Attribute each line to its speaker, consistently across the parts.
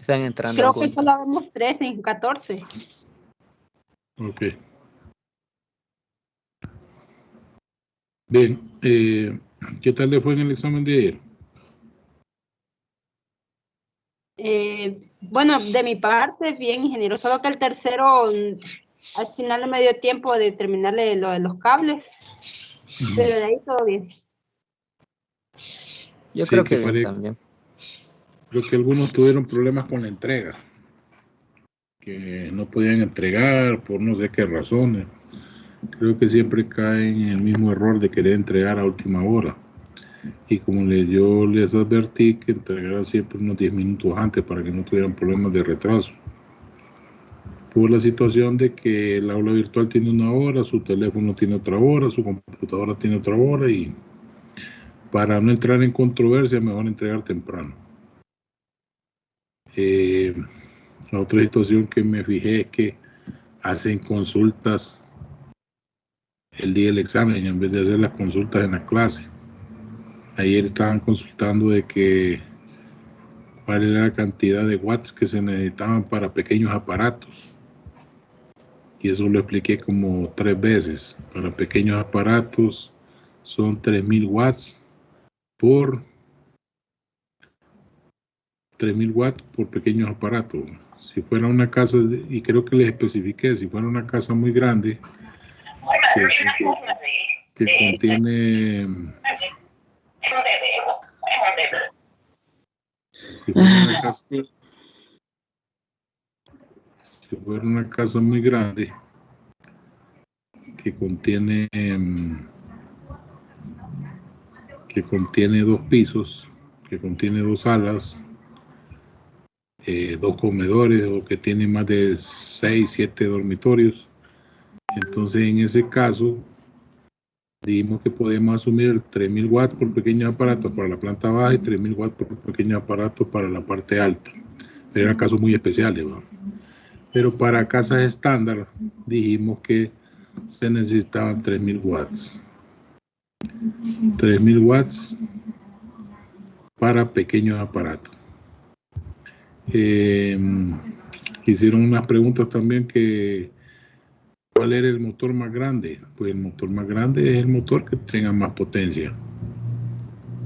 Speaker 1: Están entrando
Speaker 2: Creo que
Speaker 1: algunos.
Speaker 2: solo vemos 13 en 14.
Speaker 3: Ok. Bien, ¿qué tal le fue en el examen de ayer?
Speaker 2: Bueno, de mi parte, bien, ingeniero. Solo que el tercero, al final no me dio tiempo de terminarle lo de los cables. Pero de ahí todo bien.
Speaker 1: Yo
Speaker 3: Sí,
Speaker 1: creo que bien también.
Speaker 3: Creo que algunos tuvieron problemas con la entrega, que no podían entregar por no sé qué razones. Creo que siempre caen en el mismo error de querer entregar a última hora. Y como yo les advertí que entregaran siempre unos 10 minutos antes para que no tuvieran problemas de retraso. Por la situación de que el aula virtual tiene una hora, su teléfono tiene otra hora, su computadora tiene otra hora, y para no entrar en controversia, mejor entregar temprano. La otra situación que me fijé es que hacen consultas el día del examen en vez de hacer las consultas en la clase. Ayer estaban consultando de que cuál era la cantidad de watts que se necesitaban para pequeños aparatos. Y eso lo expliqué como 3 veces. Para pequeños aparatos son 3000 watts por 3000 watts por pequeños aparatos. Si fuera una casa, y creo que les especifiqué, si fuera una casa muy grande que contiene, si fuera una casa muy grande que contiene 2 pisos, que contiene 2 salas, 2 comedores, o que tiene más de 6, 7 dormitorios, entonces en ese caso dijimos que podemos asumir 3000 watts por pequeños aparatos para la planta baja y 3000 watts por pequeños aparatos para la parte alta. Pero eran casos muy especiales, ¿no? Pero para casas estándar dijimos que se necesitaban 3000 watts. 3000 watts para pequeños aparatos. Hicieron unas preguntas también que ¿cuál era el motor más grande? Pues el motor más grande es el motor que tenga más potencia,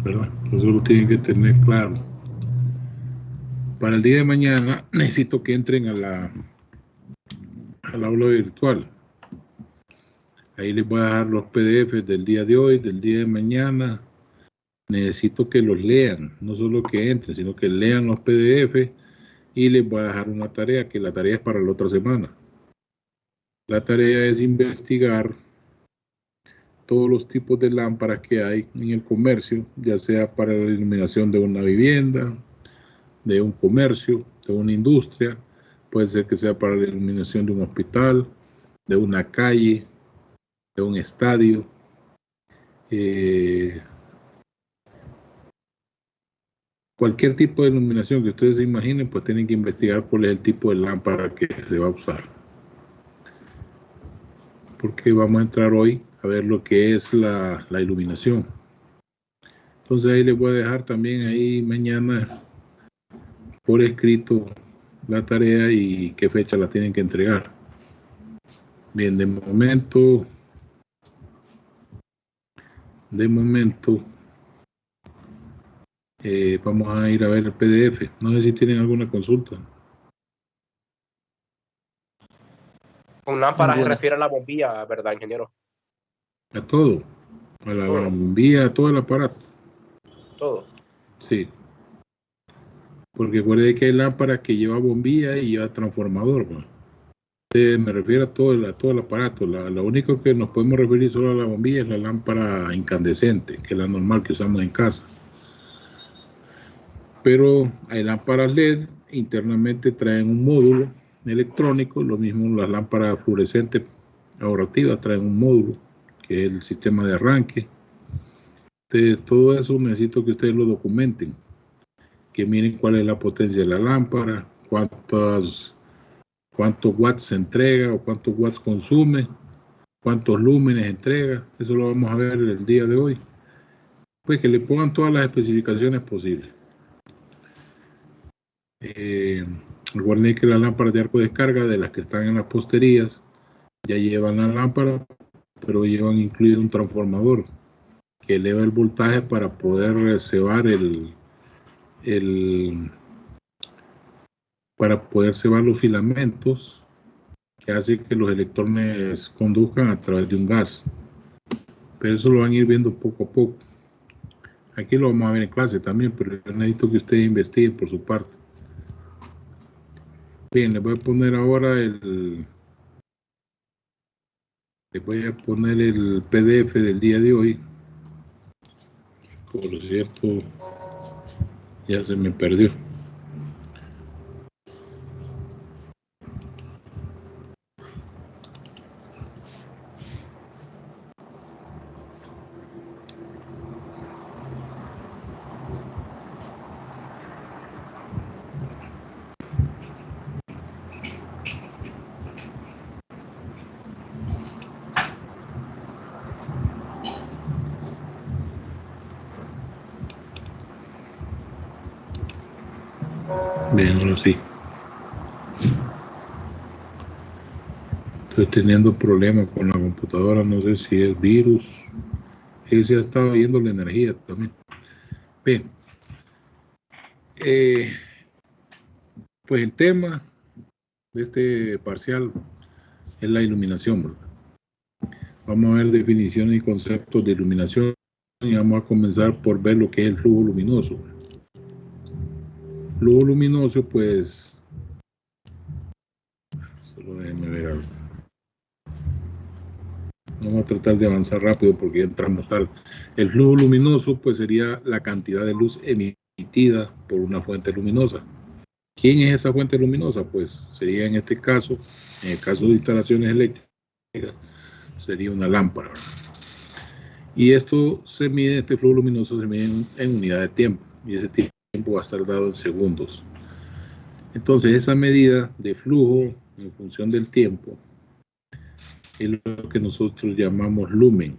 Speaker 3: ¿verdad? Eso lo tienen que tener claro. Para el día de mañana necesito que entren al aula virtual. Ahí les voy a dejar los PDFs del día de hoy, del día de mañana. Necesito que los lean, no solo que entren, sino que lean los PDFs, y les voy a dejar una tarea, que la tarea es para la otra semana. La tarea es investigar todos los tipos de lámparas que hay en el comercio, ya sea para la iluminación de una vivienda, de un comercio, de una industria, puede ser que sea para la iluminación de un hospital, de una calle, de un estadio. Cualquier tipo de iluminación que ustedes se imaginen, pues tienen que investigar cuál es el tipo de lámpara que se va a usar. Porque vamos a entrar hoy a ver lo que es la iluminación. Entonces ahí les voy a dejar también ahí mañana por escrito la tarea y qué fecha la tienen que entregar. Bien, de momento vamos a ir a ver el PDF. No sé si tienen alguna consulta.
Speaker 4: Con lámpara se refiere a la bombilla, ¿verdad, ingeniero?
Speaker 3: A todo, a la bombilla, a todo el aparato.
Speaker 4: Todo. Sí.
Speaker 3: Porque recuerde que hay lámparas que lleva bombilla y lleva transformador, ¿no? Me refiero a todo el aparato. Lo único que nos podemos referir solo a la bombilla es la lámpara incandescente, que es la normal que usamos en casa. Pero hay lámparas LED, internamente traen un módulo electrónico, lo mismo las lámparas fluorescentes ahorrativas traen un módulo, que es el sistema de arranque. Entonces, todo eso necesito que ustedes lo documenten, que miren cuál es la potencia de la lámpara, cuántos watts se entrega o cuántos watts consume, cuántos lúmenes entrega. Eso lo vamos a ver el día de hoy. Pues que le pongan todas las especificaciones posibles. Recuerden que las lámparas de arco de descarga, de las que están en las posterías, ya llevan la lámpara, pero llevan incluido un transformador que eleva el voltaje para poder cebar para poder cebar los filamentos que hace que los electrones conduzcan a través de un gas. Pero eso lo van a ir viendo poco a poco. Aquí lo vamos a ver en clase también, pero yo necesito que ustedes investiguen por su parte. Bien, les voy a poner ahora el PDF del día de hoy. Por cierto, ya se me perdió. Bien, ahora sí. Estoy teniendo problemas con la computadora, no sé si es virus. Se ha estado yendo la energía también. Bien. Pues el tema de este parcial es la iluminación, ¿verdad? Vamos a ver definiciones y conceptos de iluminación y vamos a comenzar por ver lo que es el flujo luminoso. Flujo luminoso, pues, solo déjenme ver algo. Vamos a tratar de avanzar rápido porque ya entramos tarde. El flujo luminoso, pues, sería la cantidad de luz emitida por una fuente luminosa. ¿Quién es esa fuente luminosa? Pues sería en este caso, en el caso de instalaciones eléctricas, sería una lámpara. Y esto se mide, este flujo luminoso se mide en unidad de tiempo, y ese tiempo va a estar dado en segundos. Entonces, esa medida de flujo en función del tiempo es lo que nosotros llamamos lumen.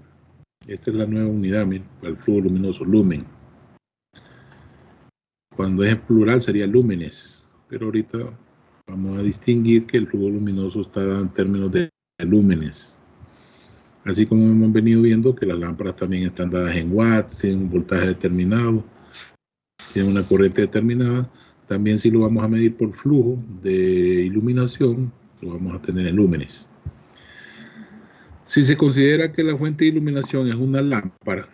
Speaker 3: Esta es la nueva unidad, miren, para el flujo luminoso, lumen. Cuando es en plural sería lúmenes, pero ahorita vamos a distinguir que el flujo luminoso está dado en términos de lúmenes. Así como hemos venido viendo que las lámparas también están dadas en watts, tienen un voltaje determinado, tienen una corriente determinada. También si lo vamos a medir por flujo de iluminación, lo vamos a tener en lúmenes. Si se considera que la fuente de iluminación es una lámpara,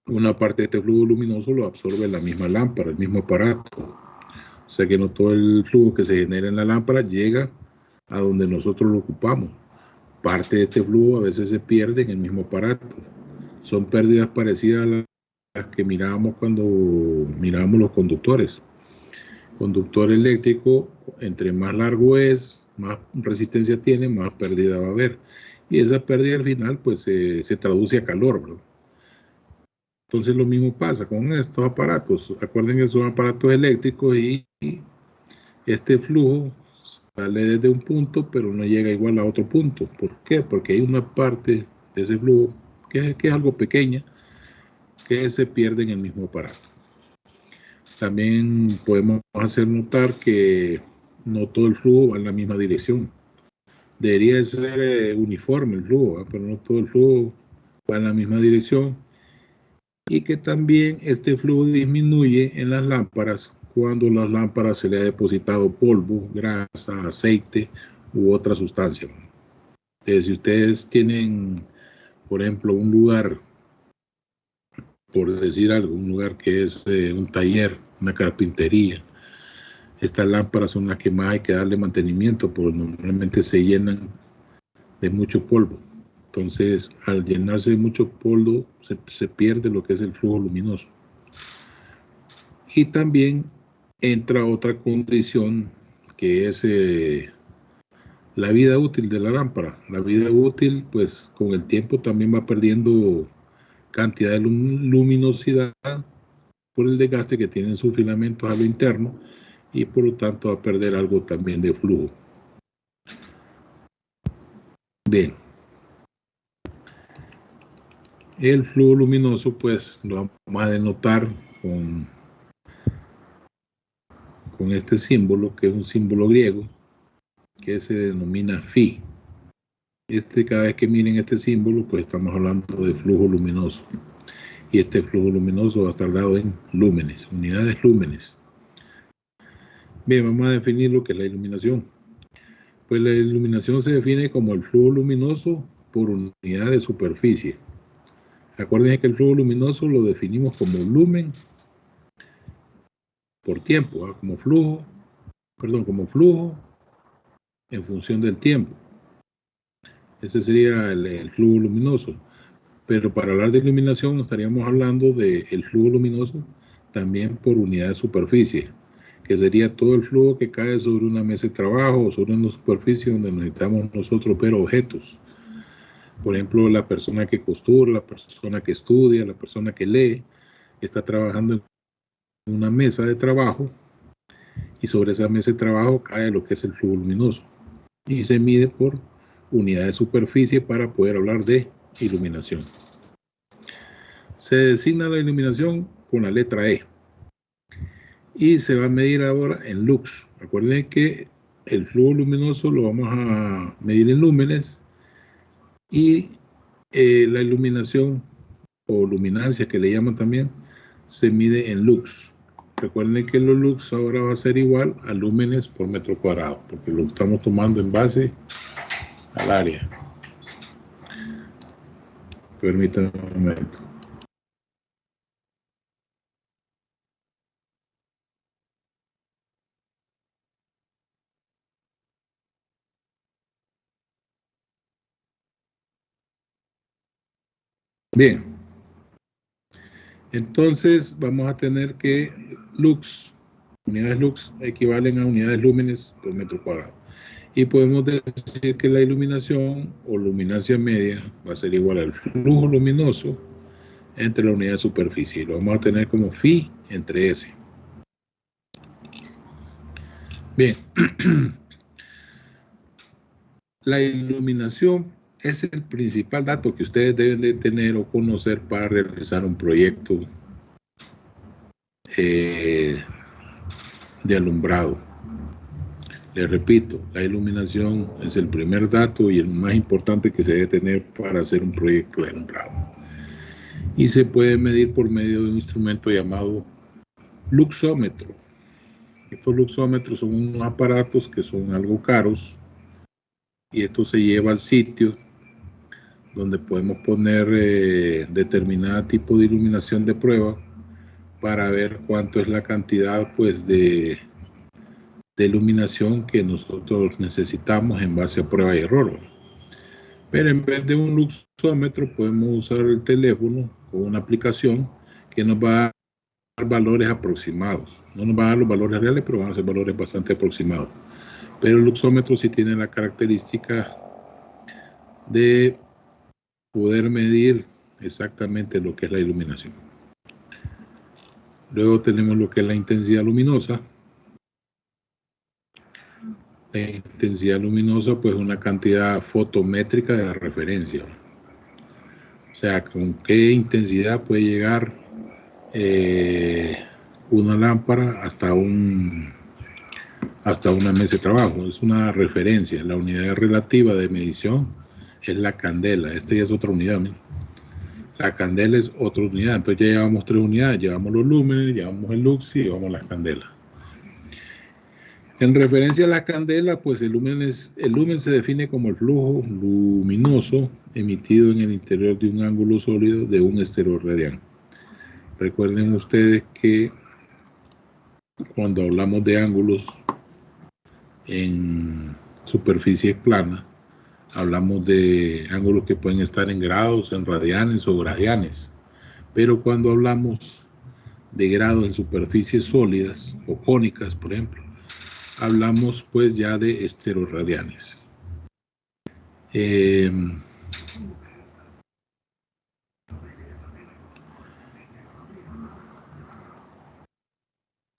Speaker 3: una parte de este flujo luminoso lo absorbe la misma lámpara, el mismo aparato. O sea que no todo el flujo que se genera en la lámpara llega a donde nosotros lo ocupamos. Parte de este flujo a veces se pierde en el mismo aparato. Son pérdidas parecidas a las que mirábamos cuando mirábamos los conductores. Conductor eléctrico, entre más largo es, más resistencia tiene, más pérdida va a haber. Y esa pérdida al final pues se traduce a calor, ¿verdad? Entonces lo mismo pasa con estos aparatos. Acuerden que son aparatos eléctricos y este flujo sale desde un punto, pero no llega igual a otro punto. ¿Por qué? Porque hay una parte de ese flujo que es algo pequeña, que se pierde en el mismo aparato. También podemos hacer notar que no todo el flujo va en la misma dirección. Debería ser uniforme el flujo, pero no todo el flujo va en la misma dirección. Y que también este flujo disminuye en las lámparas cuando las lámparas se le ha depositado polvo, grasa, aceite u otra sustancia. Si ustedes tienen, por ejemplo, un lugar, por decir algo, un lugar que es un taller, una carpintería, estas lámparas son las que más hay que darle mantenimiento porque normalmente se llenan de mucho polvo. Entonces, al llenarse de mucho polvo, se pierde lo que es el flujo luminoso. Y también entra otra condición que es la vida útil de la lámpara. La vida útil, pues con el tiempo también va perdiendo cantidad de luminosidad por el desgaste que tienen sus filamentos a lo interno y por lo tanto va a perder algo también de flujo. Bien. El flujo luminoso, pues lo vamos a denotar con con este símbolo, que es un símbolo griego, que se denomina phi. Cada vez que miren este símbolo, pues estamos hablando de flujo luminoso. Y este flujo luminoso va a estar dado en lúmenes, unidades lúmenes. Bien, vamos a definir lo que es la iluminación. Pues la iluminación se define como el flujo luminoso por unidad de superficie. Acuérdense que el flujo luminoso lo definimos como lumen por tiempo, ¿eh? como flujo en función del tiempo. Ese sería el flujo luminoso. Pero para hablar de iluminación estaríamos hablando del flujo luminoso también por unidad de superficie, que sería todo el flujo que cae sobre una mesa de trabajo o sobre una superficie donde necesitamos nosotros ver objetos. Por ejemplo, la persona que costura, la persona que estudia, la persona que lee, está trabajando en una mesa de trabajo y sobre esa mesa de trabajo cae lo que es el flujo luminoso y se mide por unidad de superficie para poder hablar de iluminación. Se designa la iluminación con la letra E y se va a medir ahora en lux. Recuerden que el flujo luminoso lo vamos a medir en lúmenes y la iluminación o luminancia, que le llaman también, se mide en lux. Recuerden que los lux ahora va a ser igual a lúmenes por metro cuadrado, porque lo estamos tomando en base al área. Permítanme un momento. Bien, entonces vamos a tener que lux, unidades lux equivalen a unidades lúmenes por metro cuadrado. Y podemos decir que la iluminación o luminancia media va a ser igual al flujo luminoso entre la unidad de superficie. Y lo vamos a tener como phi entre S. Bien, la iluminación es el principal dato que ustedes deben de tener o conocer para realizar un proyecto de alumbrado. Les repito, la iluminación es el primer dato y el más importante que se debe tener para hacer un proyecto de alumbrado. Y se puede medir por medio de un instrumento llamado luxómetro. Estos luxómetros son unos aparatos que son algo caros y esto se lleva al sitio donde podemos poner determinado tipo de iluminación de prueba para ver cuánto es la cantidad pues de iluminación que nosotros necesitamos en base a prueba y error. Pero en vez de un luxómetro podemos usar el teléfono o una aplicación que nos va a dar valores aproximados. No nos va a dar los valores reales, pero van a ser valores bastante aproximados. Pero el luxómetro sí tiene la característica de poder medir exactamente lo que es la iluminación. Luego tenemos lo que es la intensidad luminosa. La intensidad luminosa, pues, una cantidad fotométrica de referencia. O sea, con qué intensidad puede llegar una lámpara hasta una mesa de trabajo. Es una referencia. La unidad relativa de medición es la candela. Esta ya es otra unidad, ¿no? La candela es otra unidad. Entonces ya llevamos 3 unidades. Llevamos los lúmenes, llevamos el lux y llevamos las candelas. En referencia a la candela, pues el lumen se define como el flujo luminoso emitido en el interior de un ángulo sólido de un estereoradián. Recuerden ustedes que cuando hablamos de ángulos en superficie plana, hablamos de ángulos que pueden estar en grados, en radianes o gradianes. Pero cuando hablamos de grados en superficies sólidas o cónicas, por ejemplo, hablamos pues ya de estereoradianes.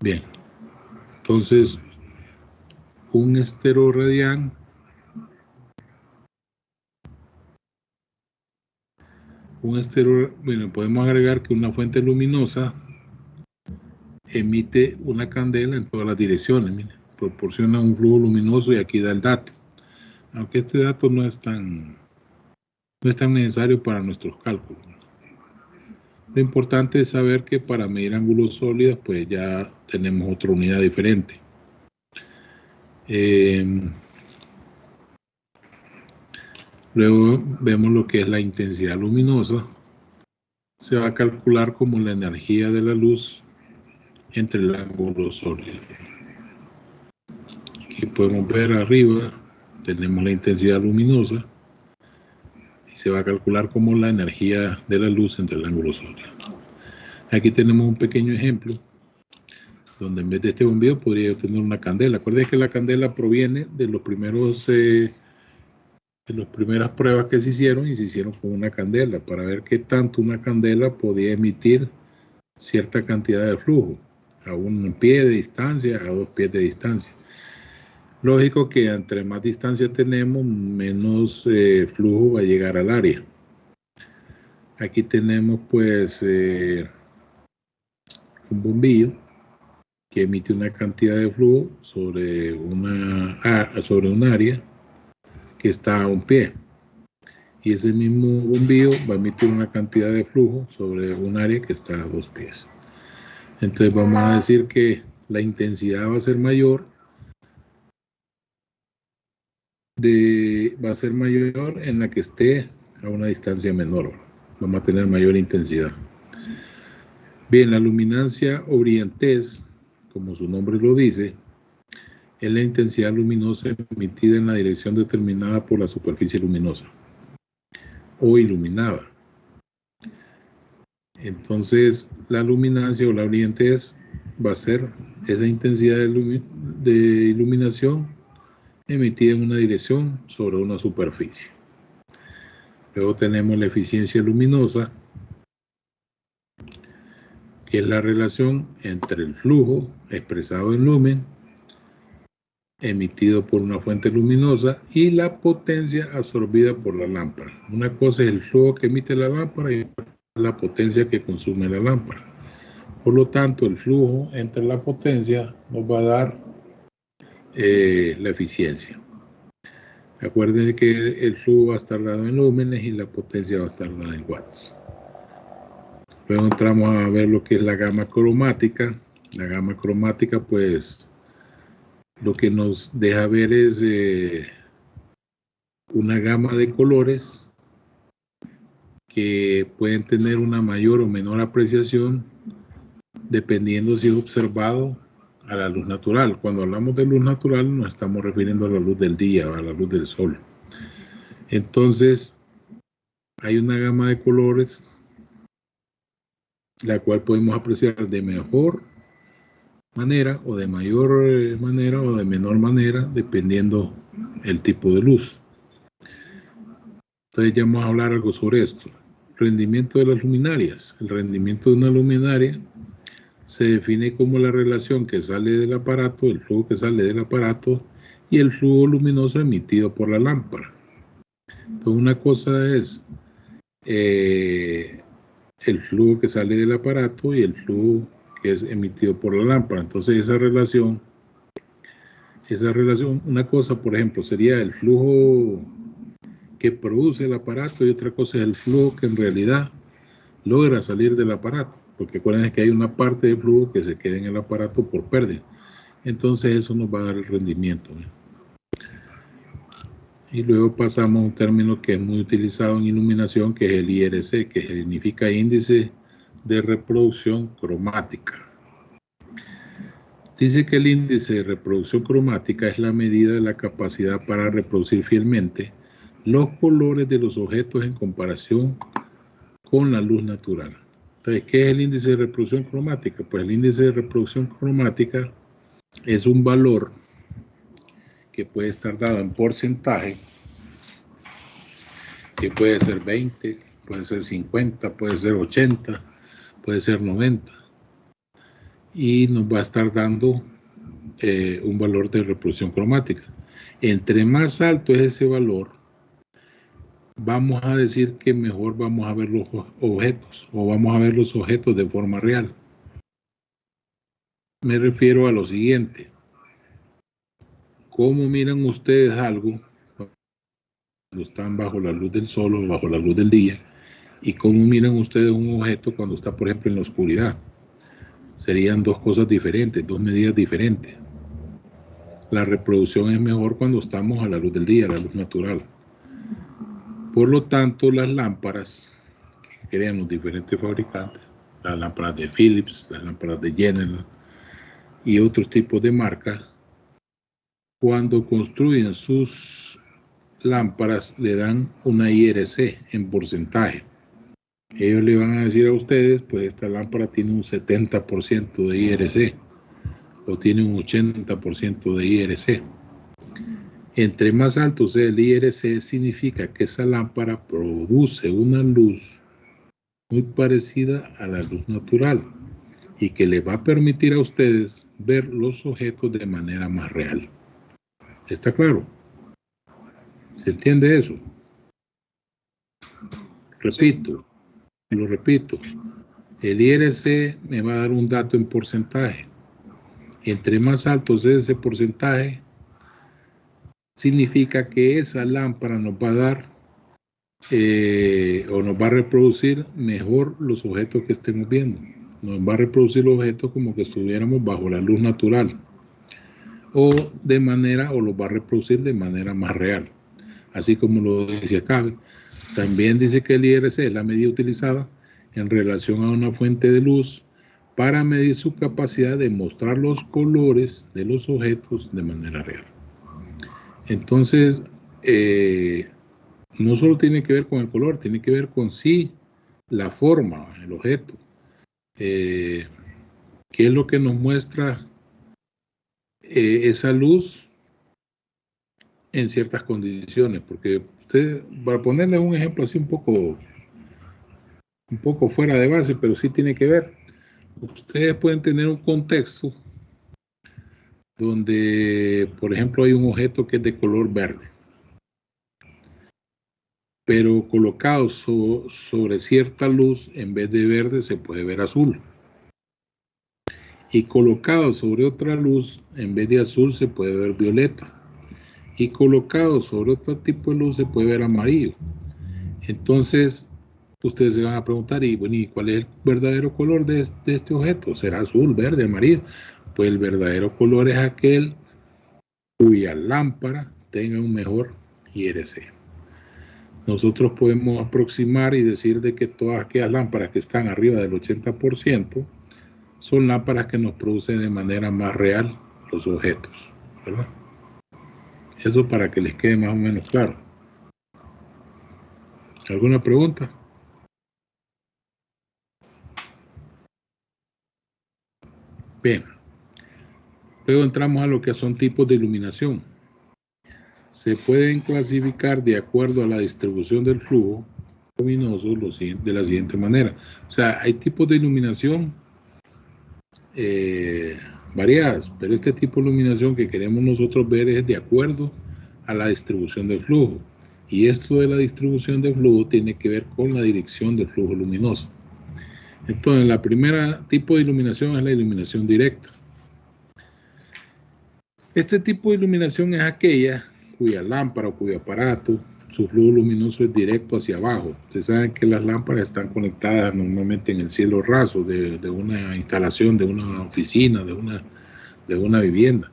Speaker 3: Bien, entonces un estereoradián bueno, podemos agregar que una fuente luminosa emite una candela en todas las direcciones. Mire, proporciona un flujo luminoso y aquí da el dato. Aunque este dato no es tan necesario para nuestros cálculos. Lo importante es saber que para medir ángulos sólidos, pues ya tenemos otra unidad diferente. Luego vemos lo que es la intensidad luminosa. Se va a calcular como la energía de la luz entre el ángulo sólido. Aquí podemos ver arriba, tenemos la intensidad luminosa y se va a calcular como la energía de la luz entre el ángulo sólido. Aquí tenemos un pequeño ejemplo donde en vez de este bombillo podría yo tener una candela. Acuérdense que la candela proviene de los primeros de las primeras pruebas que se hicieron, y se hicieron con una candela para ver qué tanto una candela podía emitir cierta cantidad de flujo a un pie de distancia, a 2 pies de distancia. Lógico que entre más distancia tenemos, menos flujo va a llegar al área. Aquí tenemos pues un bombillo que emite una cantidad de flujo sobre un área que está a 1 pie. Y ese mismo bombillo va a emitir una cantidad de flujo sobre un área que está a 2 pies. Entonces vamos a decir que la intensidad va a ser mayor en la que esté a una distancia menor. Vamos a tener mayor intensidad. Bien, la luminancia o brillantez, como su nombre lo dice, es la intensidad luminosa emitida en la dirección determinada por la superficie luminosa o iluminada. Entonces, la luminancia o la brillantez va a ser esa intensidad de iluminación emitida en una dirección sobre una superficie. Luego tenemos la eficiencia luminosa, que es la relación entre el flujo expresado en lumen emitido por una fuente luminosa y la potencia absorbida por la lámpara. Una cosa es el flujo que emite la lámpara y la potencia que consume la lámpara. Por lo tanto, el flujo entre la potencia nos va a dar la eficiencia. Acuérdense que el flujo va a estar dado en lúmenes y la potencia va a estar dada en watts. Luego entramos a ver lo que es la gama cromática. La gama cromática, pues, lo que nos deja ver es una gama de colores que pueden tener una mayor o menor apreciación dependiendo si es observado a la luz natural. Cuando hablamos de luz natural nos estamos refiriendo a la luz del día, a la luz del sol. Entonces, hay una gama de colores la cual podemos apreciar de mejor manera o de mayor manera o de menor manera dependiendo el tipo de luz. Entonces ya vamos a hablar algo sobre esto. Rendimiento de las luminarias. El rendimiento de una luminaria se define como la relación que sale del aparato, el flujo que sale del aparato y el flujo luminoso emitido por la lámpara. Entonces una cosa es el flujo que sale del aparato y el flujo que es emitido por la lámpara. Entonces esa relación, una cosa por ejemplo sería el flujo que produce el aparato y otra cosa es el flujo que en realidad logra salir del aparato, porque acuérdense que hay una parte de flujo que se queda en el aparato por pérdida. Entonces eso nos va a dar el rendimiento, ¿no? Y luego pasamos a un término que es muy utilizado en iluminación, que es el IRC, que significa índice de reproducción cromática. Dice que el índice de reproducción cromática es la medida de la capacidad para reproducir fielmente los colores de los objetos en comparación con la luz natural. Entonces, ¿qué es el índice de reproducción cromática? Pues el índice de reproducción cromática es un valor que puede estar dado en porcentaje, que puede ser 20, puede ser 50, puede ser 80, puede ser 90. Y nos va a estar dando un valor de reproducción cromática. Entre más alto es ese valor, vamos a decir que mejor vamos a ver los objetos, o vamos a ver los objetos de forma real. me refiero a lo siguiente. ¿Cómo miran ustedes algo cuando están bajo la luz del sol o bajo la luz del día? ¿Y cómo miran ustedes un objeto cuando está, por ejemplo, en la oscuridad? Serían dos cosas diferentes, dos medidas diferentes. La reproducción es mejor cuando estamos a la luz del día, a la luz natural. Por lo tanto, las lámparas que crean los diferentes fabricantes, las lámparas de Philips, las lámparas de General y otros tipos de marcas, cuando construyen sus lámparas le dan una IRC en porcentaje. Ellos le van a decir a ustedes, pues esta lámpara tiene un 70% de IRC o tiene un 80% de IRC. Entre más alto sea el IRC, significa que esa lámpara produce una luz muy parecida a la luz natural y que le va a permitir a ustedes ver los objetos de manera más real. ¿Está claro? ¿Se entiende eso? Lo repito. El IRC me va a dar un dato en porcentaje. Entre más alto sea ese porcentaje, significa que esa lámpara nos va a dar o nos va a reproducir mejor los objetos que estemos viendo. Nos va a reproducir los objetos como que estuviéramos bajo la luz natural o los va a reproducir de manera más real. Así como lo dice acá, también dice que el IRC es la medida utilizada en relación a una fuente de luz para medir su capacidad de mostrar los colores de los objetos de manera real. Entonces, no solo tiene que ver con el color, tiene que ver con sí la forma, el objeto. ¿Qué es lo que nos muestra esa luz en ciertas condiciones? Porque usted, para ponerle un ejemplo así un poco fuera de base, pero sí tiene que ver. Ustedes pueden tener un contexto donde, por ejemplo, hay un objeto que es de color verde, pero colocado sobre cierta luz, en vez de verde se puede ver azul. Y colocado sobre otra luz, en vez de azul se puede ver violeta. Y colocado sobre otro tipo de luz se puede ver amarillo. Entonces, ustedes se van a preguntar, ¿y cuál es el verdadero color de este objeto? ¿Será azul, verde, amarillo? Pues el verdadero color es aquel cuya lámpara tenga un mejor IRC. Nosotros podemos aproximar y decir de que todas aquellas lámparas que están arriba del 80% son lámparas que nos producen de manera más real los objetos, ¿verdad? Eso para que les quede más o menos claro. ¿Alguna pregunta? Bien. Luego entramos a lo que son tipos de iluminación. Se pueden clasificar de acuerdo a la distribución del flujo luminoso de la siguiente manera. O sea, hay tipos de iluminación variadas, pero este tipo de iluminación que queremos nosotros ver es de acuerdo a la distribución del flujo. Y esto de la distribución del flujo tiene que ver con la dirección del flujo luminoso. Entonces, la primera tipo de iluminación es la iluminación directa. Este tipo de iluminación es aquella cuya lámpara o cuyo aparato, su flujo luminoso es directo hacia abajo. Ustedes saben que las lámparas están conectadas normalmente en el cielo raso de una instalación, de una oficina, de una vivienda.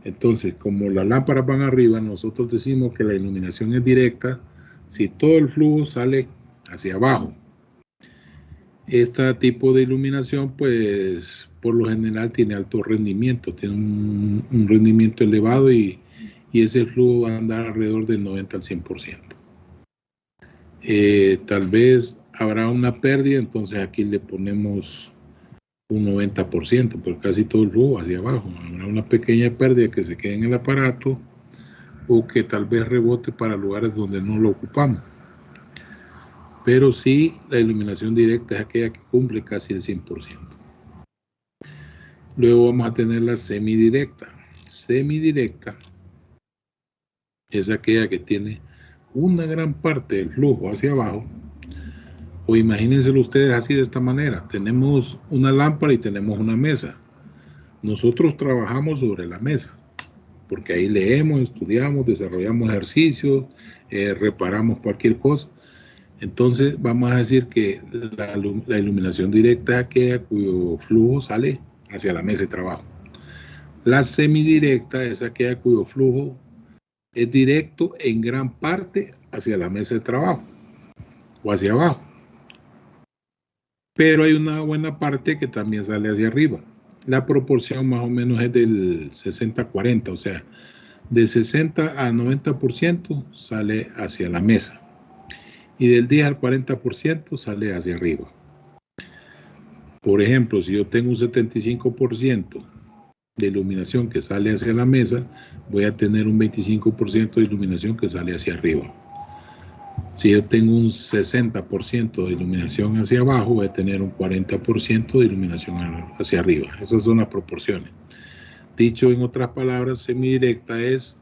Speaker 3: Entonces, como las lámparas van arriba, nosotros decimos que la iluminación es directa si todo el flujo sale hacia abajo. Este tipo de iluminación, pues, por lo general tiene alto rendimiento, tiene un rendimiento elevado y ese flujo va a andar alrededor del 90 al 100%. Tal vez habrá una pérdida, entonces aquí le ponemos un 90%, pero casi todo el flujo hacia abajo. Habrá una pequeña pérdida que se quede en el aparato o que tal vez rebote para lugares donde no lo ocupamos. Pero sí, la iluminación directa es aquella que cumple casi el 100%. Luego vamos a tener la semidirecta. Semidirecta es aquella que tiene una gran parte del flujo hacia abajo. O imagínenselo ustedes así de esta manera. Tenemos una lámpara y tenemos una mesa. Nosotros trabajamos sobre la mesa, porque ahí leemos, estudiamos, desarrollamos ejercicios, reparamos cualquier cosa. Entonces vamos a decir que la iluminación directa es aquella cuyo flujo sale hacia la mesa de trabajo. La semidirecta es aquella cuyo flujo es directo en gran parte hacia la mesa de trabajo o hacia abajo. Pero hay una buena parte que también sale hacia arriba. La proporción más o menos es del 60-40, o sea, de 60 a 90% sale hacia la mesa y del 10 al 40% sale hacia arriba. Por ejemplo, si yo tengo un 75% de iluminación que sale hacia la mesa, voy a tener un 25% de iluminación que sale hacia arriba. Si yo tengo un 60% de iluminación hacia abajo, voy a tener un 40% de iluminación hacia arriba. Esas son las proporciones. Dicho en otras palabras, semidirecta es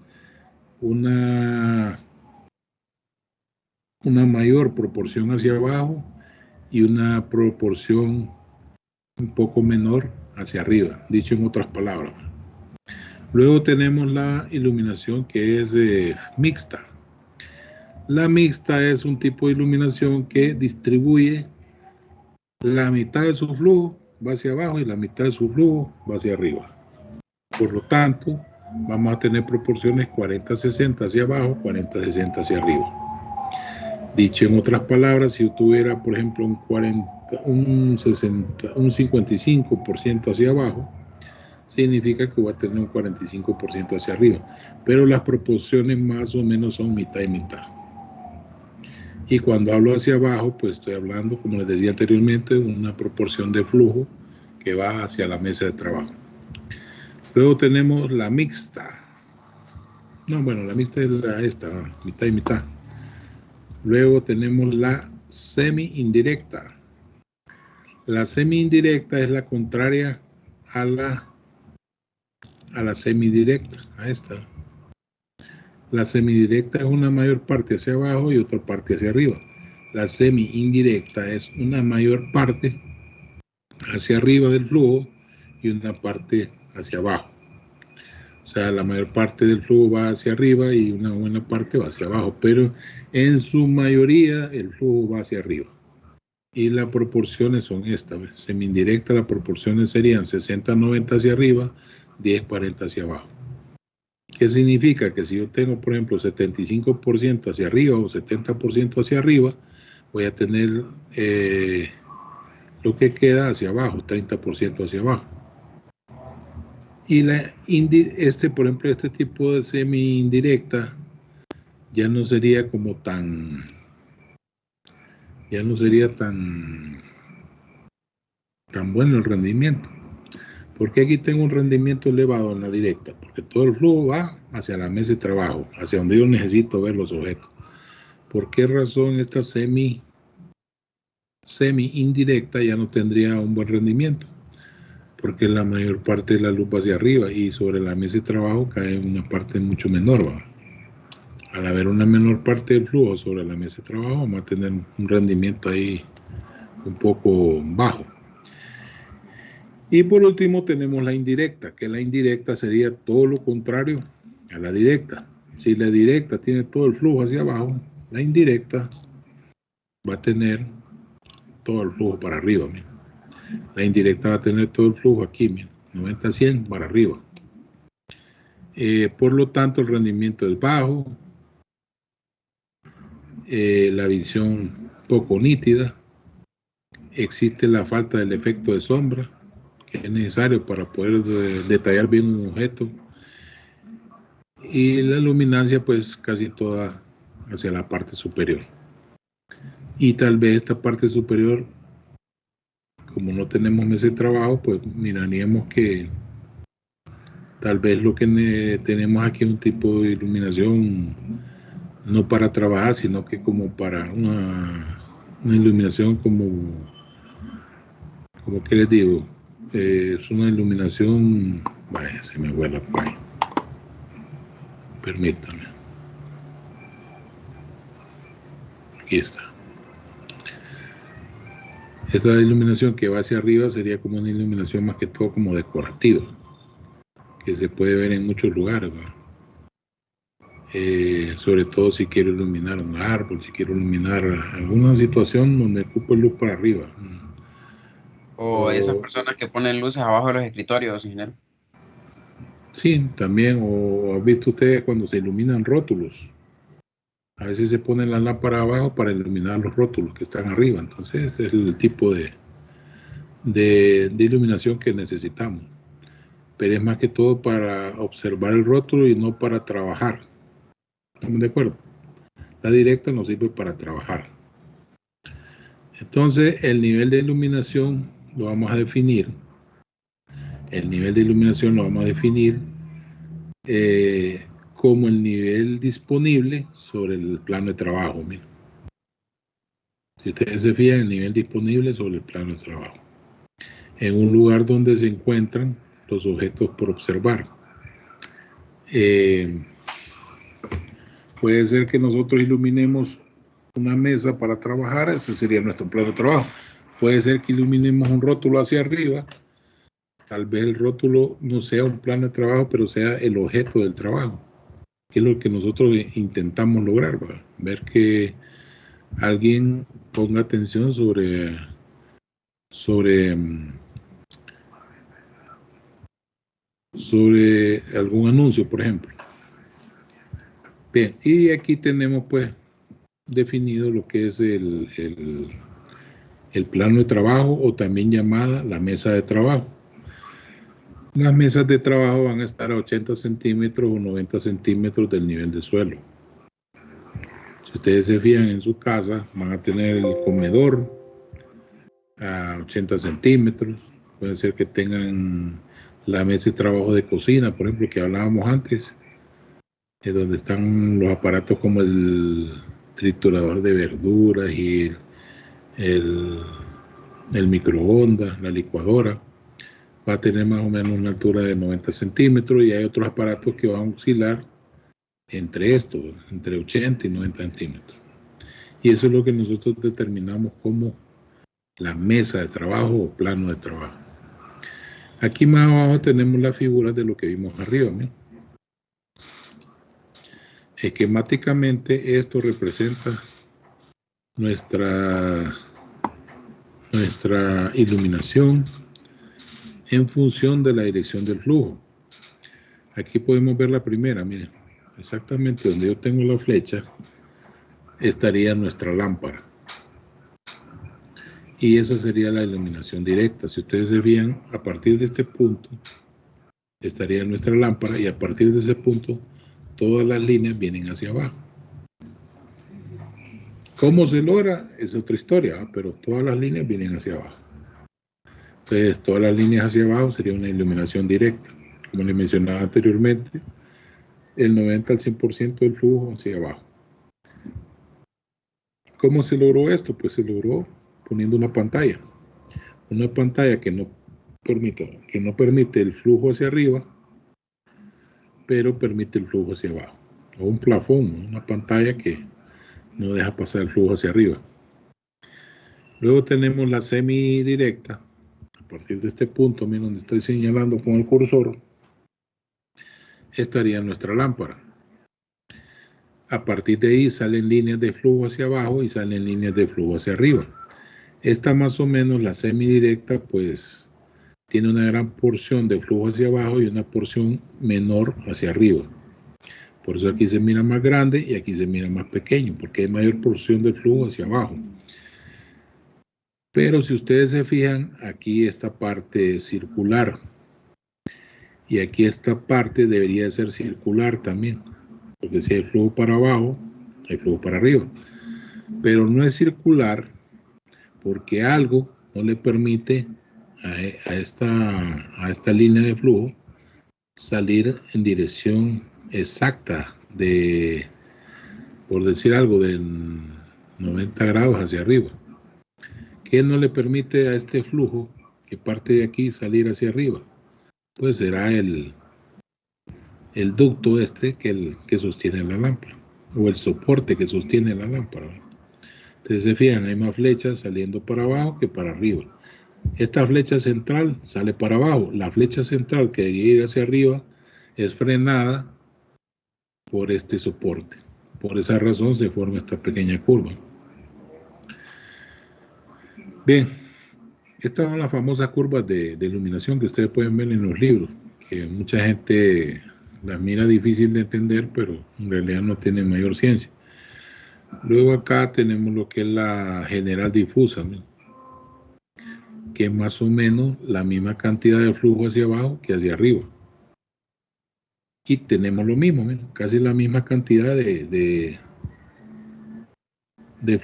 Speaker 3: una mayor proporción hacia abajo y una proporción un poco menor hacia arriba, dicho en otras palabras. Luego tenemos la iluminación que es mixta. La mixta es un tipo de iluminación que distribuye la mitad de su flujo va hacia abajo y la mitad de su flujo va hacia arriba. Por lo tanto, vamos a tener proporciones 40-60 hacia abajo, 40-60 hacia arriba. Dicho en otras palabras, si yo tuviera, por ejemplo, un 55% hacia abajo, significa que voy a tener un 45% hacia arriba. Pero las proporciones más o menos son mitad y mitad. Y cuando hablo hacia abajo, pues estoy hablando, como les decía anteriormente, una proporción de flujo que va hacia la mesa de trabajo. Luego tenemos la mixta. No, bueno, la mixta es esta, mitad y mitad. Luego tenemos la semi-indirecta. La semi-indirecta es la contraria a la semidirecta, a esta. La semidirecta es una mayor parte hacia abajo y otra parte hacia arriba. La semi-indirecta es una mayor parte hacia arriba del flujo y una parte hacia abajo. O sea, la mayor parte del flujo va hacia arriba y una buena parte va hacia abajo, pero en su mayoría el flujo va hacia arriba. Y las proporciones son estas. Semi-indirecta, las proporciones serían 60-90 hacia arriba, 10-40 hacia abajo. ¿Qué significa? Que si yo tengo, por ejemplo, 75% hacia arriba o 70% hacia arriba, voy a tener lo que queda hacia abajo, 30% hacia abajo. Y por ejemplo, este tipo de semi-indirecta ya no sería como tan bueno el rendimiento. Porque aquí tengo un rendimiento elevado en la directa, porque todo el flujo va hacia la mesa de trabajo, hacia donde yo necesito ver los objetos. ¿Por qué razón esta semi-indirecta ya no tendría un buen rendimiento? Porque la mayor parte de la luz va hacia arriba y sobre la mesa de trabajo cae una parte mucho menor, ¿va? Al haber una menor parte del flujo sobre la mesa de trabajo, vamos a tener un rendimiento ahí un poco bajo. Y por último tenemos la indirecta, que la indirecta sería todo lo contrario a la directa. Si la directa tiene todo el flujo hacia abajo, la indirecta va a tener todo el flujo para arriba. Mira. La indirecta va a tener todo el flujo aquí, 90-100 para arriba. Por lo tanto, el rendimiento es bajo, la visión poco nítida, existe la falta del efecto de sombra, que es necesario para poder detallar bien un objeto, y la luminancia pues casi toda hacia la parte superior. Y tal vez esta parte superior, como no tenemos mesa de trabajo, pues miraríamos que tal vez lo que tenemos aquí es un tipo de iluminación no para trabajar, sino que como para una iluminación como que les digo, es una iluminación, vaya, se me fue la página, permítanme, aquí está. Esta iluminación que va hacia arriba sería como una iluminación más que todo como decorativa, que se puede ver en muchos lugares, ¿verdad? Sobre todo si quiero iluminar un árbol, si quiero iluminar alguna situación donde ocupo luz para arriba.
Speaker 1: O esas personas que ponen luces abajo de los escritorios, ingeniero.
Speaker 3: Sí, también, o han visto ustedes cuando se iluminan rótulos. A veces se ponen la lámpara abajo para iluminar los rótulos que están arriba. Entonces, ese es el tipo de iluminación que necesitamos. Pero es más que todo para observar el rótulo y no para trabajar. ¿Estamos de acuerdo? La directa nos sirve para trabajar. Entonces, el nivel de iluminación lo vamos a definir. El nivel de iluminación lo vamos a definir como el nivel disponible sobre el plano de trabajo. Mira. Si ustedes se fijan, el nivel disponible sobre el plano de trabajo. En un lugar donde se encuentran los objetos por observar. Puede ser que nosotros iluminemos una mesa para trabajar, ese sería nuestro plano de trabajo. Puede ser que iluminemos un rótulo hacia arriba. Tal vez el rótulo no sea un plano de trabajo, pero sea el objeto del trabajo, que es lo que nosotros intentamos lograr, ¿verdad? Ver que alguien ponga atención sobre algún anuncio, por ejemplo. Bien, y aquí tenemos pues definido lo que es el plano de trabajo, o también llamada la mesa de trabajo. Las mesas de trabajo van a estar a 80 centímetros o 90 centímetros del nivel de suelo. Si ustedes se fijan en su casa, van a tener el comedor a 80 centímetros. Puede ser que tengan la mesa de trabajo de cocina, por ejemplo, que hablábamos antes, donde están los aparatos como el triturador de verduras y el microondas, la licuadora. Va a tener más o menos una altura de 90 centímetros, y hay otros aparatos que van a oscilar entre estos, entre 80 y 90 centímetros. Y eso es lo que nosotros determinamos como la mesa de trabajo o plano de trabajo. Aquí más abajo tenemos las figuras de lo que vimos arriba, ¿no? Esquemáticamente esto representa nuestra iluminación en función de la dirección del flujo. Aquí podemos ver la primera, miren, exactamente donde yo tengo la flecha estaría nuestra lámpara, y esa sería la iluminación directa. Si ustedes se fijan, a partir de este punto estaría nuestra lámpara, y a partir de ese punto todas las líneas vienen hacia abajo. ¿Cómo se logra? Es otra historia, pero todas las líneas vienen hacia abajo. Entonces, todas las líneas hacia abajo sería una iluminación directa. Como les mencionaba anteriormente, el 90 al 100% del flujo hacia abajo. ¿Cómo se logró esto? Pues se logró poniendo una pantalla. Una pantalla que no permite el flujo hacia arriba, pero permite el flujo hacia abajo. O un plafón, una pantalla que no deja pasar el flujo hacia arriba. Luego tenemos la semidirecta. A partir de este punto, miren donde estoy señalando con el cursor, estaría nuestra lámpara. A partir de ahí salen líneas de flujo hacia abajo y salen líneas de flujo hacia arriba. Esta más o menos, la semidirecta, pues tiene una gran porción de flujo hacia abajo y una porción menor hacia arriba. Por eso aquí se mira más grande y aquí se mira más pequeño, porque hay mayor porción de flujo hacia abajo. Pero si ustedes se fijan, aquí esta parte es circular, y aquí esta parte debería ser circular también, porque si hay flujo para abajo, hay flujo para arriba. Pero no es circular porque algo no le permite a esta línea de flujo salir en dirección exacta de, por decir algo, de 90 grados hacia arriba. ¿Qué no le permite a este flujo que parte de aquí salir hacia arriba? Pues será el ducto que sostiene la lámpara, o el soporte que sostiene la lámpara. Entonces se fijan, hay más flechas saliendo para abajo que para arriba. Esta flecha central sale para abajo. La flecha central que debería ir hacia arriba es frenada por este soporte. Por esa razón se forma esta pequeña curva. Bien, estas son las famosas curvas de iluminación que ustedes pueden ver en los libros, que mucha gente las mira difícil de entender, pero en realidad no tienen mayor ciencia. Luego acá tenemos lo que es la general difusa, ¿no?, que es más o menos la misma cantidad de flujo hacia abajo que hacia arriba. Y tenemos lo mismo, ¿no?, casi la misma cantidad de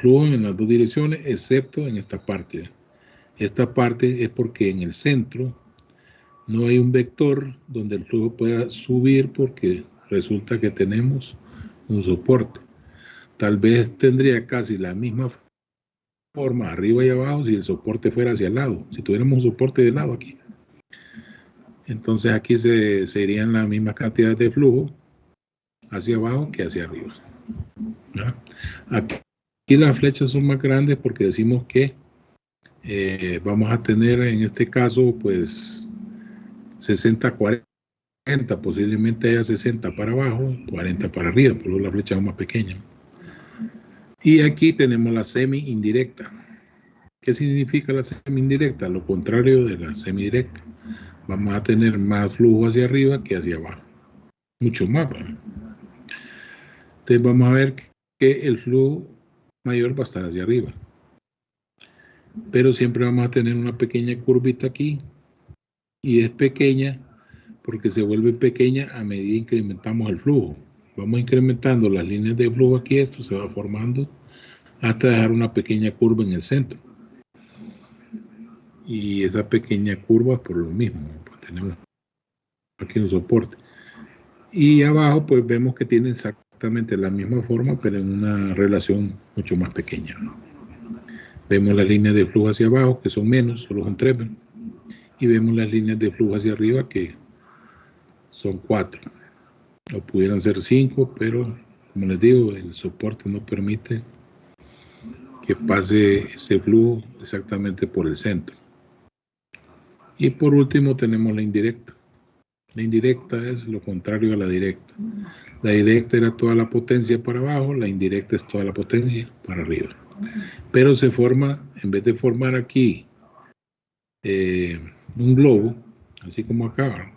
Speaker 3: flujo en las dos direcciones, excepto en esta parte, ¿no? Esta parte es porque en el centro no hay un vector donde el flujo pueda subir, porque resulta que tenemos un soporte. Tal vez tendría casi la misma forma arriba y abajo si el soporte fuera hacia el lado, si tuviéramos un soporte de lado aquí. Entonces aquí serían la misma cantidad de flujo hacia abajo que hacia arriba, ¿no? Aquí las flechas son más grandes porque decimos que vamos a tener en este caso pues 60-40, posiblemente haya 60 para abajo, 40 para arriba, por eso la flecha es más pequeña. Y aquí tenemos la semi-indirecta. ¿Qué significa la semi-indirecta? Lo contrario de la semi-directa. Vamos a tener más flujo hacia arriba que hacia abajo, mucho más, ¿no? Entonces vamos a ver que el flujo mayor va a estar hacia arriba, pero siempre vamos a tener una pequeña curvita aquí, y es pequeña porque se vuelve pequeña a medida que incrementamos el flujo. Vamos incrementando las líneas de flujo aquí, esto se va formando hasta dejar una pequeña curva en el centro. Y esa pequeña curva por lo mismo, pues tenemos aquí un soporte. Y abajo pues vemos que tiene exactamente la misma forma, pero en una relación mucho más pequeña, ¿no? Vemos las líneas de flujo hacia abajo, que son menos, solo son 3, ¿no? Y vemos las líneas de flujo hacia arriba, que son 4. O pudieran ser 5, pero como les digo, el soporte no permite que pase ese flujo exactamente por el centro. Y por último tenemos la indirecta. La indirecta es lo contrario a la directa. La directa era toda la potencia para abajo, la indirecta es toda la potencia para arriba. Pero se forma, en vez de formar aquí un globo, así como acá,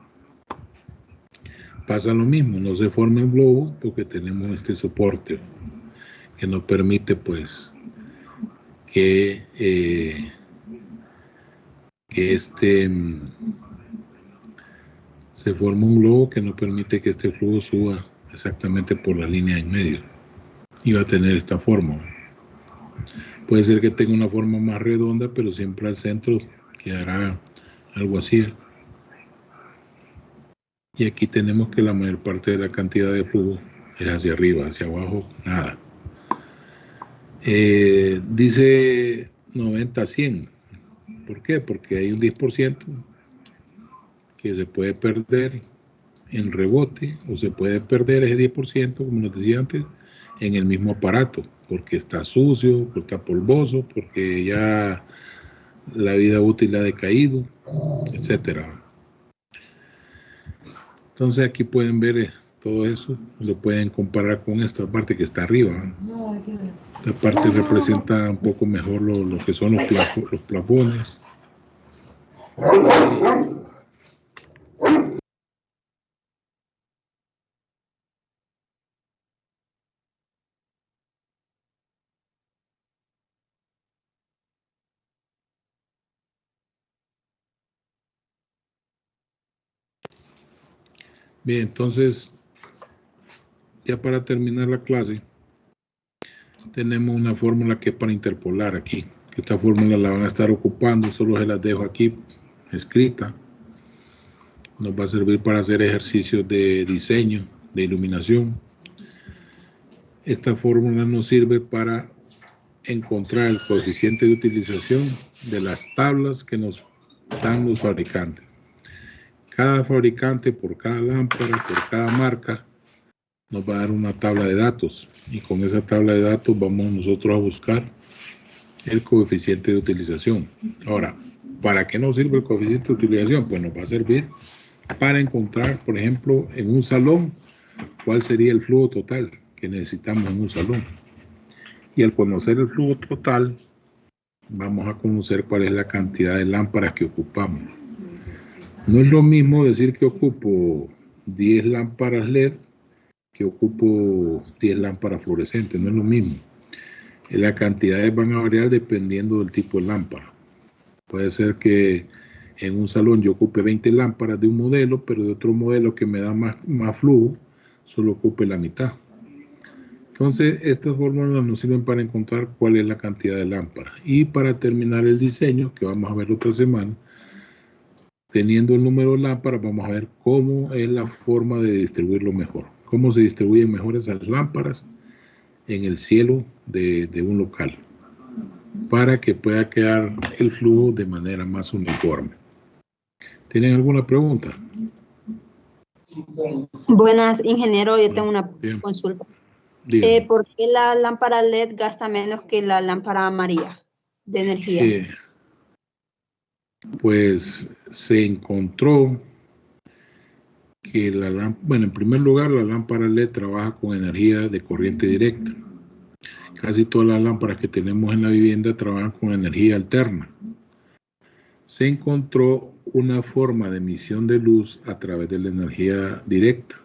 Speaker 3: pasa lo mismo, no se forma el globo porque tenemos este soporte que nos permite pues que se forma un globo que no permite que este flujo suba exactamente por la línea en medio, y va a tener esta forma. Puede ser que tenga una forma más redonda, pero siempre al centro quedará algo así. Y aquí tenemos que la mayor parte de la cantidad de flujo es hacia arriba, hacia abajo nada. Dice 90-100. ¿Por qué? Porque hay un 10% que se puede perder en rebote, o se puede perder ese 10%, como les decía antes, en el mismo aparato, porque está sucio, porque está polvoso, porque ya la vida útil ha decaído, etcétera. Entonces aquí pueden ver todo eso, lo pueden comparar con esta parte que está arriba. Esta parte representa un poco mejor lo que son los plafones. Bien, entonces, ya para terminar la clase, tenemos una fórmula que es para interpolar aquí. Esta fórmula la van a estar ocupando, solo se las dejo aquí escrita. Nos va a servir para hacer ejercicios de diseño, de iluminación. Esta fórmula nos sirve para encontrar el coeficiente de utilización de las tablas que nos dan los fabricantes. Cada fabricante, por cada lámpara, por cada marca, nos va a dar una tabla de datos, y con esa tabla de datos vamos nosotros a buscar el coeficiente de utilización. Ahora, ¿para qué nos sirve el coeficiente de utilización? Pues nos va a servir para encontrar, por ejemplo, en un salón, cuál sería el flujo total que necesitamos en un salón. Y al conocer el flujo total, vamos a conocer cuál es la cantidad de lámparas que ocupamos. No es lo mismo decir que ocupo 10 lámparas LED que ocupo 10 lámparas fluorescentes, no es lo mismo. Las cantidades van a variar dependiendo del tipo de lámpara. Puede ser que en un salón yo ocupe 20 lámparas de un modelo, pero de otro modelo que me da más flujo, solo ocupe la mitad. Entonces, estas fórmulas nos sirven para encontrar cuál es la cantidad de lámparas. Y para terminar el diseño, que vamos a ver otra semana, teniendo el número de lámparas, vamos a ver cómo es la forma de distribuirlo mejor. Cómo se distribuyen mejor esas lámparas en el cielo de un local, para que pueda quedar el flujo de manera más uniforme. ¿Tienen alguna pregunta?
Speaker 2: Buenas, ingeniero, yo tengo una consulta. ¿Por qué la lámpara LED gasta menos que la lámpara amarilla de energía?
Speaker 3: Pues se encontró que la lámpara, bueno, en primer lugar, la lámpara LED trabaja con energía de corriente directa. Casi todas las lámparas que tenemos en la vivienda trabajan con energía alterna. Se encontró una forma de emisión de luz a través de la energía directa,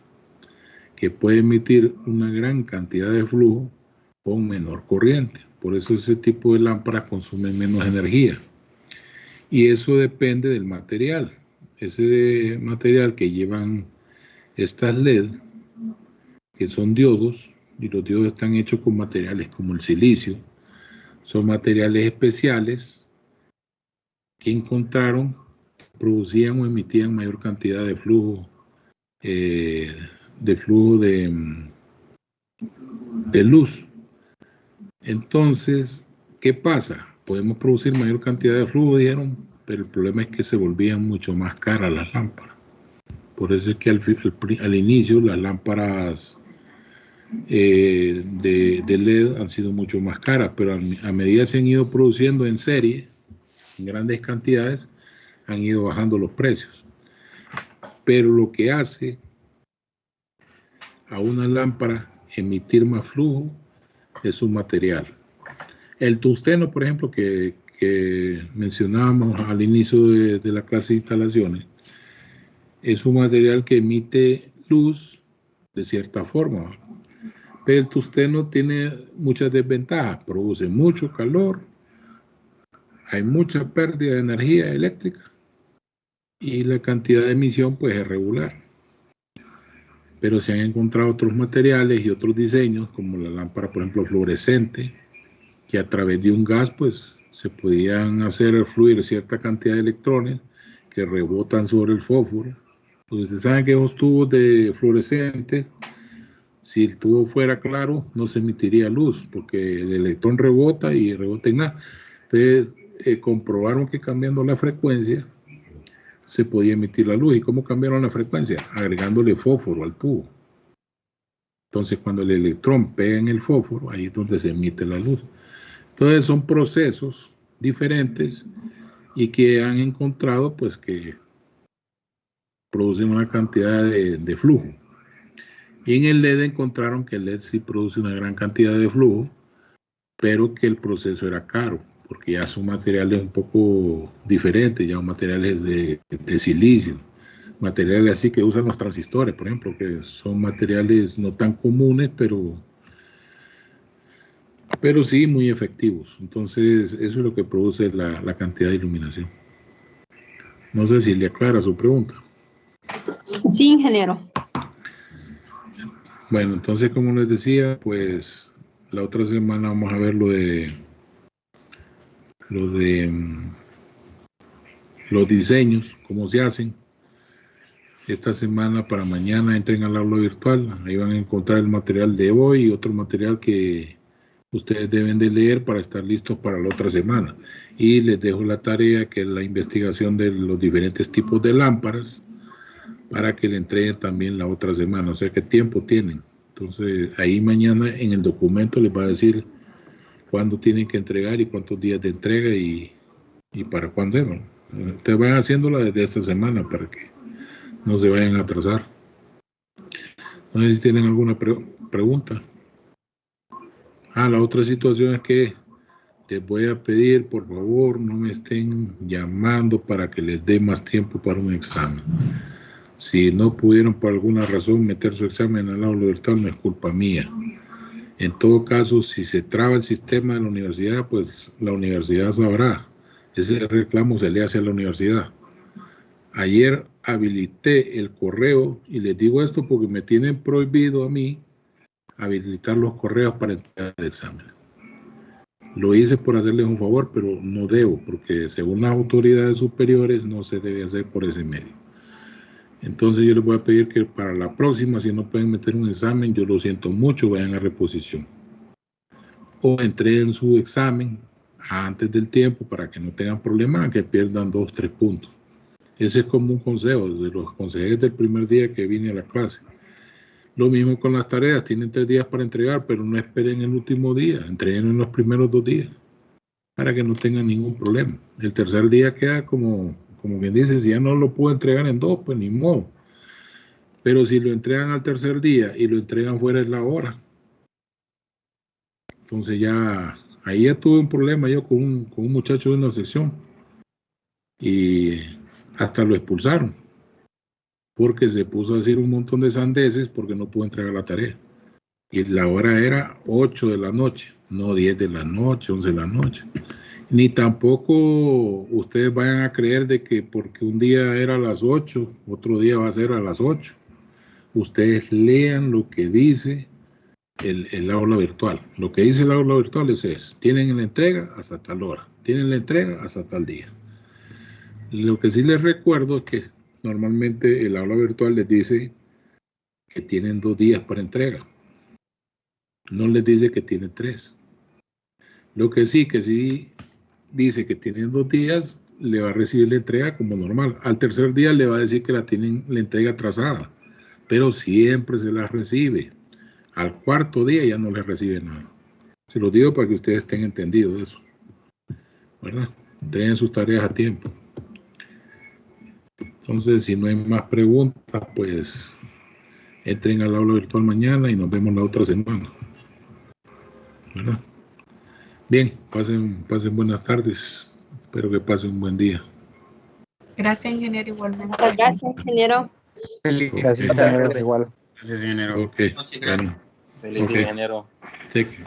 Speaker 3: que puede emitir una gran cantidad de flujo con menor corriente. Por eso ese tipo de lámparas consumen menos energía. Y eso depende del material. Ese material que llevan estas LED, que son diodos, y los diodos están hechos con materiales como el silicio, son materiales especiales que encontraron, producían o emitían mayor cantidad de flujo, de luz. Entonces, ¿qué pasa? Podemos producir mayor cantidad de flujo, dijeron, pero el problema es que se volvían mucho más caras las lámparas. Por eso es que al inicio las lámparas de LED han sido mucho más caras, pero a medida que se han ido produciendo en serie, en grandes cantidades, han ido bajando los precios. Pero lo que hace a una lámpara emitir más flujo es su material. El tungsteno, por ejemplo, que mencionábamos al inicio de la clase de instalaciones, es un material que emite luz de cierta forma, pero el tungsteno tiene muchas desventajas, produce mucho calor, hay mucha pérdida de energía eléctrica y la cantidad de emisión pues es regular. Pero se han encontrado otros materiales y otros diseños, como la lámpara, por ejemplo, fluorescente, que a través de un gas pues se podían hacer fluir cierta cantidad de electrones que rebotan sobre el fósforo. Entonces, se saben que esos tubos de fluorescentes, si el tubo fuera claro, no se emitiría luz, porque el electrón rebota y rebota en nada. Entonces, comprobaron que cambiando la frecuencia se podía emitir la luz. ¿Y cómo cambiaron la frecuencia? Agregándole fósforo al tubo. Entonces, cuando el electrón pega en el fósforo, ahí es donde se emite la luz. Entonces, son procesos diferentes y que han encontrado, pues, que producen una cantidad de flujo. Y en el LED encontraron que el LED sí produce una gran cantidad de flujo, pero que el proceso era caro, porque ya son materiales un poco diferentes, ya son materiales de silicio, materiales así que usan los transistores, por ejemplo, que son materiales no tan comunes, pero sí muy efectivos. Entonces, eso es lo que produce la cantidad de iluminación. No sé si le aclara su pregunta.
Speaker 2: Sí, ingeniero.
Speaker 3: Bueno, entonces, como les decía, pues la otra semana vamos a ver lo de los diseños, cómo se hacen. Esta semana para mañana entren al aula virtual, ahí van a encontrar el material de hoy y otro material que ustedes deben de leer para estar listos para la otra semana. Y les dejo la tarea, que es la investigación de los diferentes tipos de lámparas, para que le entreguen también la otra semana, o sea qué tiempo tienen. Entonces ahí mañana en el documento les va a decir cuándo tienen que entregar y cuántos días de entrega y para cuándo es. Ustedes van haciéndola desde esta semana para que no se vayan a atrasar. No sé si tienen alguna pregunta. La otra situación es que les voy a pedir, por favor, no me estén llamando para que les dé más tiempo para un examen. Si no pudieron por alguna razón meter su examen al aula virtual, no es culpa mía. En todo caso, si se traba el sistema de la universidad, pues la universidad sabrá. Ese reclamo se le hace a la universidad. Ayer habilité el correo, y les digo esto porque me tienen prohibido a mí habilitar los correos para entregar el examen. Lo hice por hacerles un favor, pero no debo, porque según las autoridades superiores no se debe hacer por ese medio. Entonces yo les voy a pedir que para la próxima, si no pueden meter un examen, yo lo siento mucho, vayan a reposición. O entreguen su examen antes del tiempo para que no tengan problemas, que pierdan 2 o 3 puntos. Ese es como un consejo, de los consejeros del primer día que vine a la clase. Lo mismo con las tareas, tienen 3 días para entregar, pero no esperen el último día, entreguen en los primeros 2 días, para que no tengan ningún problema. El tercer día queda como quien dice, si ya no lo puedo entregar en 2, pues ni modo. Pero si lo entregan al tercer día y lo entregan fuera de la hora, entonces ya, ahí ya tuve un problema yo con un muchacho de una sección, y hasta lo expulsaron, porque se puso a decir un montón de sandeces porque no pudo entregar la tarea. Y la hora era 8 de la noche, no 10 de la noche, 11 de la noche. Ni tampoco ustedes vayan a creer de que porque un día era a las 8, otro día va a ser a las 8. Ustedes lean lo que dice el aula virtual. Lo que dice el aula virtual es, tienen la entrega hasta tal hora, tienen la entrega hasta tal día. Lo que sí les recuerdo es que normalmente el aula virtual les dice que tienen 2 días para entrega. No les dice que tienen 3. Lo que sí dice que tienen 2 días, le va a recibir la entrega como normal. Al tercer día le va a decir que la entrega atrasada, pero siempre se la recibe. Al cuarto día ya no le recibe nada. Se lo digo para que ustedes estén entendidos de eso, ¿verdad? Entreguen sus tareas a tiempo. Entonces, si no hay más preguntas, pues entren al aula virtual mañana y nos vemos la otra semana, ¿verdad? Bien, pasen buenas tardes. Espero que pasen un buen día.
Speaker 5: Gracias, ingeniero, igualmente.
Speaker 2: Muchas gracias, ingeniero.
Speaker 4: Gracias, ingeniero, igual.
Speaker 1: Gracias, ingeniero.
Speaker 3: Ok, bueno.
Speaker 6: Feliz
Speaker 3: Ok.
Speaker 6: ingeniero.
Speaker 3: Take care.